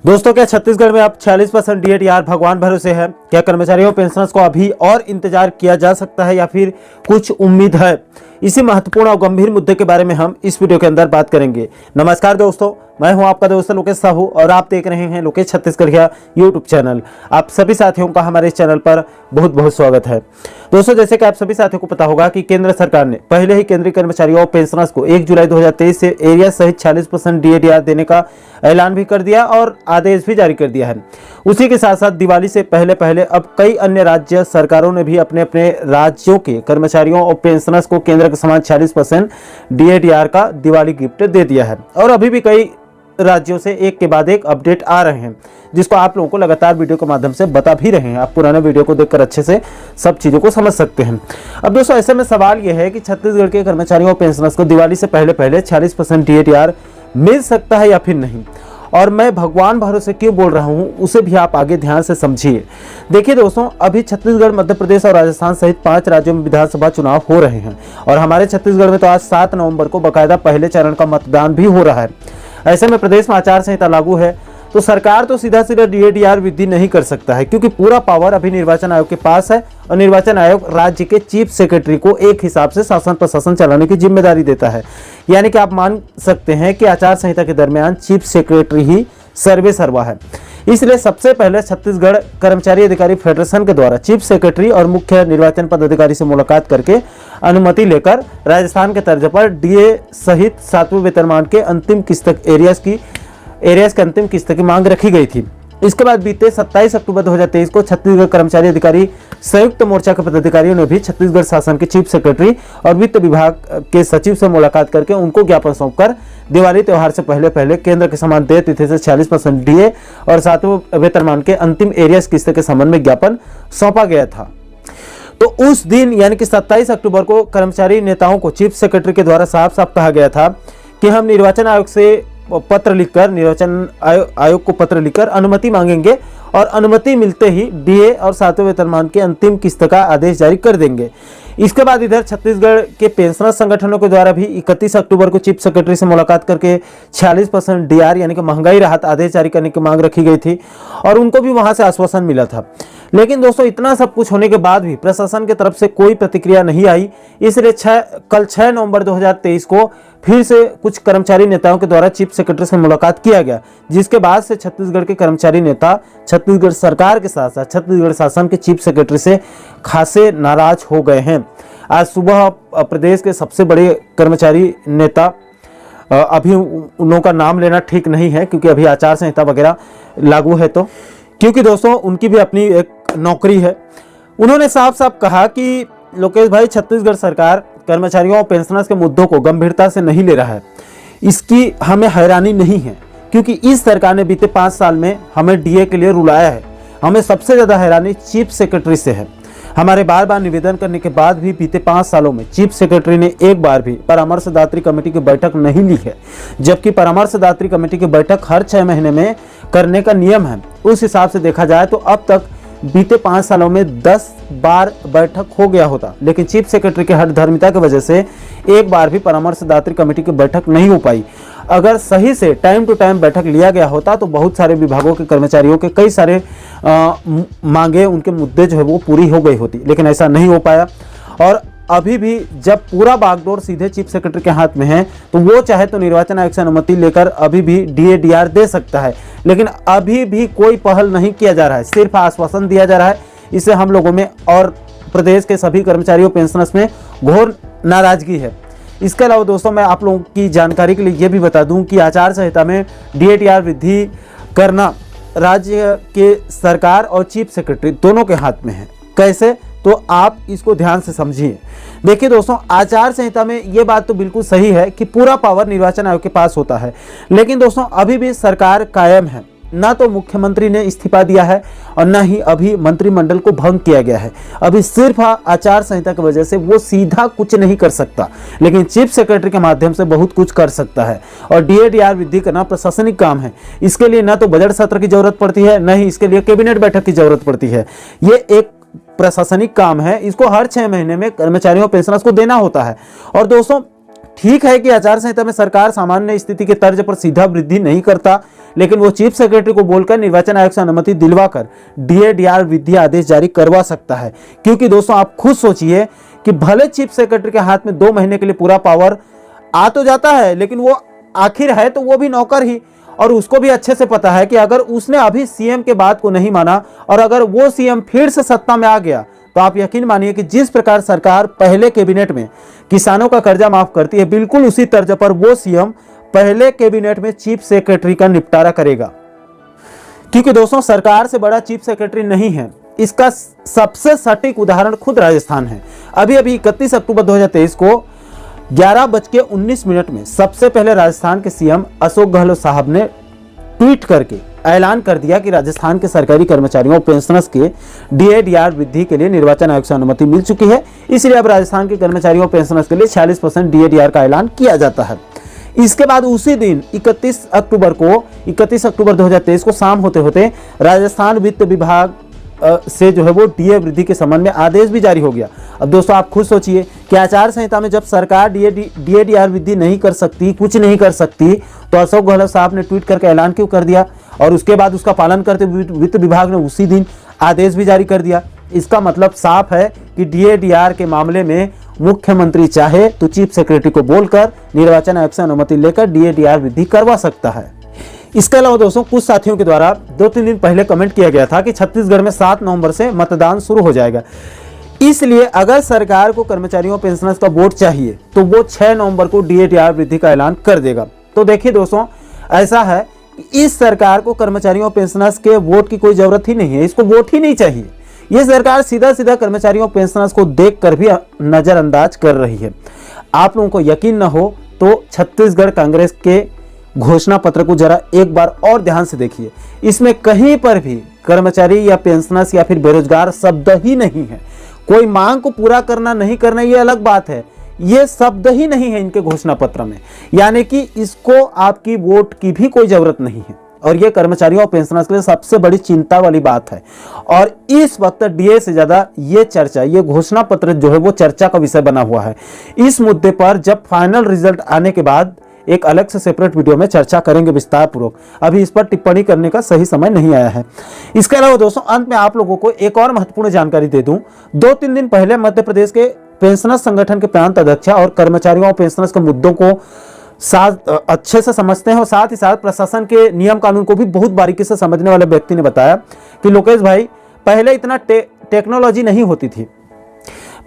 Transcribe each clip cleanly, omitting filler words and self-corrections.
दोस्तों, क्या छत्तीसगढ़ में अब 46% डीएटीआर भगवान भरोसे है? क्या कर्मचारियों पेंशनर्स को अभी और इंतजार किया जा सकता है या फिर कुछ उम्मीद है? इसी महत्वपूर्ण और गंभीर मुद्दे के बारे में हम इस वीडियो के अंदर बात करेंगे। नमस्कार दोस्तों, मैं हूं आपका दोस्त लोकेश साहू और आप देख रहे हैं लोकेश छत्तीसगढ़ का यूट्यूब चैनल। आप सभी साथियों का हमारे इस चैनल पर बहुत बहुत स्वागत है। दोस्तों, जैसे कि आप सभी साथियों को पता होगा कि केंद्र सरकार ने पहले ही केंद्रीय कर्मचारियों और पेंशनर्स को 1 जुलाई 2023 से एरिया सहित 46% डीएटीआर देने का ऐलान भी कर दिया और आदेश भी जारी कर दिया है। उसी के साथ साथ दिवाली से पहले पहले अब कई अन्य राज्य सरकारों ने भी अपने अपने राज्यों के कर्मचारियों और पेंशनर्स को केंद्र के समान 46% डीएटीआर का दिवाली गिफ्ट दे दिया है। और अभी भी कई राज्यों से एक के बाद एक अपडेट आ रहे हैं, जिसको आप लोगों को लगातार वीडियो के माध्यम से बता भी रहे हैं। आप पुराने वीडियो को देखकर अच्छे से सब चीज़ों को समझ सकते हैं। अब दोस्तों, ऐसे में सवाल यह है कि छत्तीसगढ़ के कर्मचारियों और पेंशनर्स को दिवाली से पहले पहले 46% डीएटीआर मिल सकता है या फिर नहीं। और मैं भगवान भरोसे क्यों बोल रहा हूं, उसे भी आप आगे ध्यान से समझिए। देखिए दोस्तों, अभी छत्तीसगढ़, मध्य प्रदेश और राजस्थान सहित 5 राज्यों में विधानसभा चुनाव हो रहे हैं और हमारे छत्तीसगढ़ में तो आज 7 नवंबर को बाकायदा पहले चरण का मतदान भी हो रहा है। ऐसे में प्रदेश में आचार संहिता लागू है, तो सरकार तो सीधा सीधा डीएटीआर वृद्धि नहीं कर सकता है, क्योंकि पूरा पावर अभी निर्वाचन आयोग के पास है और निर्वाचन आयोग राज्य के चीफ सेक्रेटरी को एक हिसाब से शासन प्रशासन चलाने की जिम्मेदारी देता है। यानी कि आप मान सकते हैं कि आचार संहिता के दरमियान चीफ सेक्रेटरी ही सर्वे सर्वा है। इसलिए सबसे पहले छत्तीसगढ़ कर्मचारी अधिकारी फेडरेशन के द्वारा चीफ सेक्रेटरी और मुख्य निर्वाचन पदाधिकारी से मुलाकात करके अनुमति लेकर राजस्थान के तर्ज पर डीए सहित 7वें वेतनमान के अंतिम किस्त एरियाज के अंतिम किस्त की मांग रखी गई थी। इसके बाद बीते 27 अक्टूबर 2023 को छत्तीसगढ़ कर्मचारी अधिकारी संयुक्त मोर्चा के पदाधिकारियों ने भी छत्तीसगढ़ शासन के चीफ सेक्रेटरी और वित्त विभाग के सचिव से मुलाकात करके उनको ज्ञापन सौंपकर दिवाली त्योहार से पहले पहले केंद्र के समान देय तिथि से 46% डीए और 7वें वेतनमान के अंतिम एरियाज किस्त के संबंध में ज्ञापन सौंपा गया था। तो उस दिन यानी कि 27 अक्टूबर को कर्मचारी नेताओं को चीफ सेक्रेटरी के द्वारा साफ साफ कहा गया था कि हम निर्वाचन आयोग से पत्र लिखकर निर्वाचन आयोग को पत्र लिखकर अनुमति मांगेंगे और अनुमति मिलते ही डीए और 7वें वेतनमान के अंतिम किस्त का आदेश जारी कर देंगे। इसके बाद इधर छत्तीसगढ़ के पेंशनर संगठनों के द्वारा भी 31 अक्टूबर को चीफ सेक्रेटरी से मुलाकात करके 46% डीआर यानी कि महंगाई राहत आदेश जारी करने की मांग रखी गई थी और उनको भी वहां से आश्वासन मिला था। लेकिन दोस्तों, इतना सब कुछ होने के बाद भी प्रशासन की तरफ से कोई प्रतिक्रिया नहीं आई। इसलिए कल 6 नवंबर 2023 को फिर से कुछ कर्मचारी नेताओं के द्वारा चीफ सेक्रेटरी से मुलाकात किया गया, जिसके बाद से छत्तीसगढ़ के कर्मचारी नेता छत्तीसगढ़ सरकार के साथ साथ छत्तीसगढ़ शासन के चीफ सेक्रेटरी से खासे नाराज हो गए हैं। आज सुबह प्रदेश के सबसे बड़े कर्मचारी नेता, अभी उन का नाम लेना ठीक नहीं है क्योंकि अभी आचार संहिता वगैरह लागू है, तो क्योंकि दोस्तों उनकी भी अपनी एक नौकरी है, उन्होंने साफ साफ कहा कि लोकेश भाई, छत्तीसगढ़ सरकार कर्मचारियों और पेंशनर्स के मुद्दों को गंभीरता से नहीं ले रहा है। इसकी हमें हैरानी नहीं है क्योंकि इस सरकार ने बीते 5 साल में हमें डीए के लिए रुलाया है। हमें सबसे ज़्यादा हैरानी चीफ सेक्रेटरी से है। हमारे बार बार निवेदन करने के बाद भी बीते 5 सालों में चीफ सेक्रेटरी ने एक बार भी परामर्शदात्री कमेटी की बैठक नहीं ली है, जबकि परामर्शदात्री कमेटी की बैठक हर 6 महीने में करने का नियम है। उस हिसाब से देखा जाए तो अब तक बीते 5 सालों में 10 बार बैठक हो गया होता, लेकिन चीफ सेक्रेटरी के हठधर्मिता की वजह से एक बार भी परामर्शदात्री कमेटी की बैठक नहीं हो पाई। अगर सही से टाइम टू टाइम बैठक लिया गया होता तो बहुत सारे विभागों के कर्मचारियों के कई सारे मांगे, उनके मुद्दे जो है वो पूरी हो गई होती, लेकिन ऐसा नहीं हो पाया। और अभी भी जब पूरा बागडोर सीधे चीफ सेक्रेटरी के हाथ में है तो वो चाहे तो निर्वाचन आयोग से अनुमति लेकर अभी भी डीएटीआर दे सकता है, लेकिन अभी भी कोई पहल नहीं किया जा रहा है, सिर्फ आश्वासन दिया जा रहा है। इससे हम लोगों में और प्रदेश के सभी कर्मचारियों पेंशनर्स में घोर नाराजगी है। इसके अलावा दोस्तों, मैं आप लोगों की जानकारी के लिए ये भी बता दूं कि आचार संहिता में डीएटीआर वृद्धि करना राज्य के सरकार और चीफ सेक्रेटरी दोनों के हाथ में है। कैसे, तो आप इसको ध्यान से समझिए। देखिए दोस्तों, आचार संहिता में ये बात तो बिल्कुल सही है कि पूरा पावर निर्वाचन आयोग के पास होता है, लेकिन दोस्तों अभी भी सरकार कायम है। ना तो मुख्यमंत्री ने इस्तीफा दिया है और ना ही अभी मंत्रिमंडल को भंग किया गया है। अभी सिर्फ आचार संहिता की वजह से वो सीधा कुछ नहीं कर सकता, लेकिन चीफ सेक्रेटरी के माध्यम से बहुत कुछ कर सकता है। और डीएटीआर वृद्धि करना प्रशासनिक काम है। इसके लिए ना तो बजट सत्र की जरूरत पड़ती है, न ही इसके लिए कैबिनेट बैठक की जरूरत पड़ती है। ये एक प्रशासनिक काम है, इसको हर 6 महीने में कर्मचारियों पेंशनर्स को देना होता है। और दोस्तों, ठीक है कि आचार संहिता में सरकार सामान्य स्थिति के तर्ज पर सीधा वृद्धि नहीं करता, लेकिन वो चीफ सेक्रेटरी को बोलकर निर्वाचन आयोग से अनुमति दिलवाकर डीएडीआर वृद्धि आदेश जारी करवा सकता है। क्योंकि दोस्तों आप खुद सोचिए कि भले चीफ सेक्रेटरी के हाथ में 2 महीने के लिए पूरा पावर आ तो जाता है, लेकिन वो आखिर है तो वो भी नौकर ही, और उसको भी अच्छे से पता है कि अगर उसने अभी सीएम के बात को नहीं माना और अगर वो सीएम फिर से सत्ता में आ गया तो आप यकीन मानिए कि जिस प्रकार सरकार पहले कैबिनेट में किसानों का कर्जा माफ करती है, बिल्कुल उसी तर्ज पर वो सीएम पहले कैबिनेट में चीफ सेक्रेटरी का निपटारा करेगा। क्योंकि दोस्तों सरकार से बड़ा चीफ सेक्रेटरी नहीं है। इसका सबसे सटीक उदाहरण खुद राजस्थान है। अभी 31 अक्टूबर 2023 को 11:19 में सबसे पहले राजस्थान के सीएम अशोक गहलोत साहब ने ट्वीट करके ऐलान कर दिया कि राजस्थान के सरकारी कर्मचारियों और पेंशनर्स के डीएडीआर वृद्धि के लिए निर्वाचन आयोग से अनुमति मिल चुकी है। इसलिए अब राजस्थान के कर्मचारियों और पेंशनर्स के लिए 46% डीएडीआर का ऐलान किया जाता है। इसके बाद उसी दिन 31 अक्टूबर 2023 को शाम होते होते राजस्थान वित्त विभाग से जो है वो डीए वृद्धि के संबंध में आदेश भी जारी हो गया। अब दोस्तों आप खुद सोचिए कि आचार संहिता में जब सरकार डीएडीआर वृद्धि नहीं कर सकती, कुछ नहीं कर सकती, तो अशोक गहलोत साहब ने ट्वीट करके ऐलान क्यों कर दिया और उसके बाद उसका पालन करते वित्त विभाग ने उसी दिन आदेश भी जारी कर दिया। इसका मतलब साफ है कि डीएडीआर के मामले में मुख्यमंत्री चाहे तो चीफ सेक्रेटरी को बोलकर निर्वाचन आयोग से अनुमति लेकर डीएडीआर वृद्धि करवा सकता है। इसके अलावा दोस्तों कुछ साथियों के द्वारा 2-3 दिन पहले कमेंट किया गया था कि छत्तीसगढ़ में 7 नवंबर से मतदान शुरू हो जाएगा, इसलिए अगर सरकार को कर्मचारियों पेंशनर्स का वोट चाहिए तो वो 6 नवंबर को डीएडीआर वृद्धि का ऐलान कर देगा। तो देखिए दोस्तों ऐसा है कि इस सरकार को कर्मचारियों पेंशनर्स के वोट की कोई जरूरत ही नहीं है, इसको वोट ही नहीं चाहिए। ये सरकार सीधा सीधा कर्मचारियों पेंशनर्स को देखकर भी नजरअंदाज कर रही है। आप लोगों को यकीन न हो तो छत्तीसगढ़ कांग्रेस के घोषणा पत्र को जरा एक बार और ध्यान से देखिए। इसमें कहीं पर भी कर्मचारी या पेंशनर्स या फिर बेरोजगार शब्द ही नहीं है। कोई मांग को पूरा करना नहीं करना ये अलग बात है, ये शब्द ही नहीं है इनके घोषणा पत्र में, यानी कि इसको आपकी वोट की भी कोई जरूरत नहीं है। और ये कर्मचारियों और पेंशनर्स के लिए सबसे बड़ी चिंता वाली बात है। और इस वक्त डीए से ज्यादा ये चर्चा, ये घोषणा पत्र जो है वो चर्चा का विषय बना हुआ है। इस मुद्दे पर जब फाइनल रिजल्ट आने के बाद एक अलग से सेपरेट वीडियो में चर्चा करेंगे विस्तार पूर्वक। अभी इस पर टिप्पणी करने का सही समय नहीं आया है। इसके अलावा दोस्तों अंत में आप लोगों को एक और महत्वपूर्ण जानकारी दे दूं। 2-3 दिन पहले मध्य प्रदेश के पेंशनर्स संगठन के प्रांत अध्यक्ष और कर्मचारियों और पेंशनर्स के मुद्दों को अच्छे से समझते हैं और साथ ही साथ प्रशासन के नियम कानून को भी बहुत बारीकी से समझने वाले व्यक्ति ने बताया कि लोकेश भाई, पहले इतना टेक्नोलॉजी नहीं होती थी,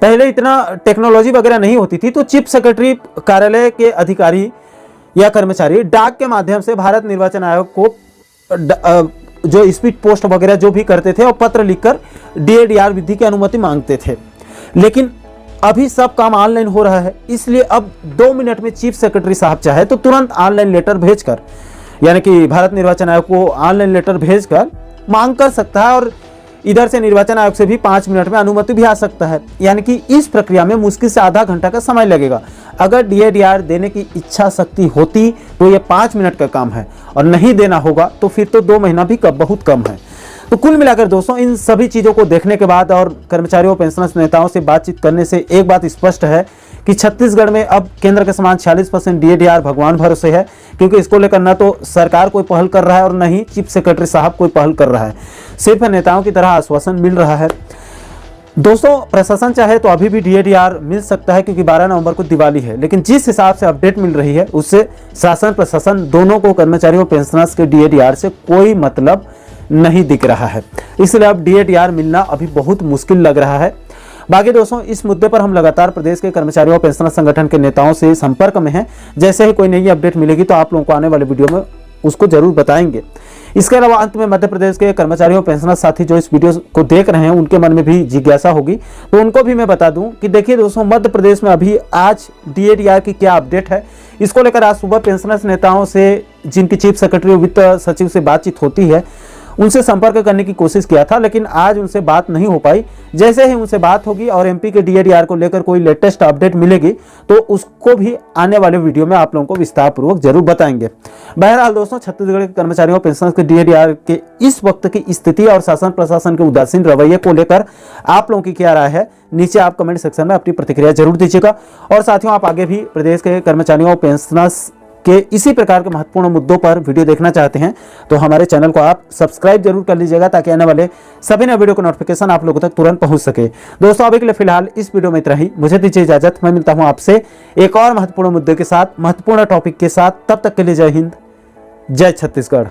पहले इतना टेक्नोलॉजी वगैरह नहीं होती थी, तो चीफ सेक्रेटरी कार्यालय के अधिकारी या कर्मचारी डाक के माध्यम से भारत निर्वाचन आयोग को जो स्पीड पोस्ट वगैरह जो भी करते थे और पत्र लिखकर डीएडीआर वृद्धि की अनुमति मांगते थे। लेकिन अभी सब काम ऑनलाइन हो रहा है, इसलिए अब 2 मिनट में चीफ सेक्रेटरी साहब चाहे तो तुरंत ऑनलाइन लेटर भेजकर, यानी कि भारत निर्वाचन आयोग को ऑनलाइन लेटर भेजकर मांग कर सकता है और इधर से निर्वाचन आयोग से भी 5 मिनट में अनुमति भी आ सकता है। यानी कि इस प्रक्रिया में मुश्किल से आधा घंटा का समय लगेगा। अगर डीएडीआर देने की इच्छा शक्ति होती तो ये 5 मिनट का काम है, और नहीं देना होगा तो फिर तो 2 महीना भी बहुत कम है। तो कुल मिलाकर दोस्तों इन सभी चीज़ों को देखने के बाद और कर्मचारियों पेंशनर्स नेताओं से बातचीत करने से एक बात स्पष्ट है कि छत्तीसगढ़ में अब केंद्र के समान 46% डीएडीआर भगवान भरोसे है, क्योंकि इसको लेकर ना तो सरकार कोई पहल कर रहा है और न ही चीफ सेक्रेटरी साहब कोई पहल कर रहा है। सिर्फ नेताओं की तरह आश्वासन मिल रहा है। दोस्तों प्रशासन चाहे तो अभी भी डीएडीआर मिल सकता है, क्योंकि 12 नवंबर को दिवाली है, लेकिन जिस हिसाब से अपडेट मिल रही है उससे शासन प्रशासन दोनों को कर्मचारियों पेंशनर्स के डीएडीआर से कोई मतलब नहीं दिख रहा है। इसलिए अब डीएडीआर मिलना अभी बहुत मुश्किल लग रहा है। बाकी दोस्तों इस मुद्दे पर हम लगातार प्रदेश के कर्मचारियों और पेंशनर संगठन के नेताओं से संपर्क में हैं। जैसे ही कोई नई अपडेट मिलेगी तो आप लोगों को आने वाले वीडियो में उसको जरूर बताएंगे। इसके अलावा अंत में मध्य प्रदेश के कर्मचारियों और पेंशनर साथी जो इस वीडियो को देख रहे हैं उनके मन में भी जिज्ञासा होगी, तो उनको भी मैं बता दूं कि देखिए दोस्तों मध्य प्रदेश में अभी आज डीएडीआर की क्या अपडेट है, इसको लेकर आज सुबह पेंशनर्स नेताओं से जिनकी चीफ सेक्रेटरी वित्त सचिव से बातचीत होती है उनसे संपर्क करने की कोशिश किया था, लेकिन आज उनसे बात नहीं हो पाई। जैसे ही उनसे बात होगी और एमपी के डीएडीआर को लेकर कोई लेटेस्ट अपडेट मिलेगी तो उसको भी आने वाले वीडियो में आप लोगों को विस्तार पूर्वक जरूर बताएंगे। बहरहाल दोस्तों, छत्तीसगढ़ के कर्मचारियों पेंशनर्स के डीएडीआर के इस वक्त की स्थिति और शासन प्रशासन के उदासीन रवैये को लेकर आप लोगों की क्या राय है, नीचे आप कमेंट सेक्शन में अपनी प्रतिक्रिया जरूर दीजिएगा। और साथियों, आप आगे भी प्रदेश के कर्मचारियों पेंशनर्स के इसी प्रकार के महत्वपूर्ण मुद्दों पर वीडियो देखना चाहते हैं तो हमारे चैनल को आप सब्सक्राइब जरूर कर लीजिएगा, ताकि आने वाले सभी नए वीडियो का नोटिफिकेशन आप लोगों तक तुरंत पहुंच सके। दोस्तों, अभी के लिए फिलहाल इस वीडियो में इतना ही। मुझे दीजिए इजाजत, मैं मिलता हूं आपसे एक और महत्वपूर्ण मुद्दे के साथ, महत्वपूर्ण टॉपिक के साथ। तब तक के लिए जय हिंद, जय छत्तीसगढ़।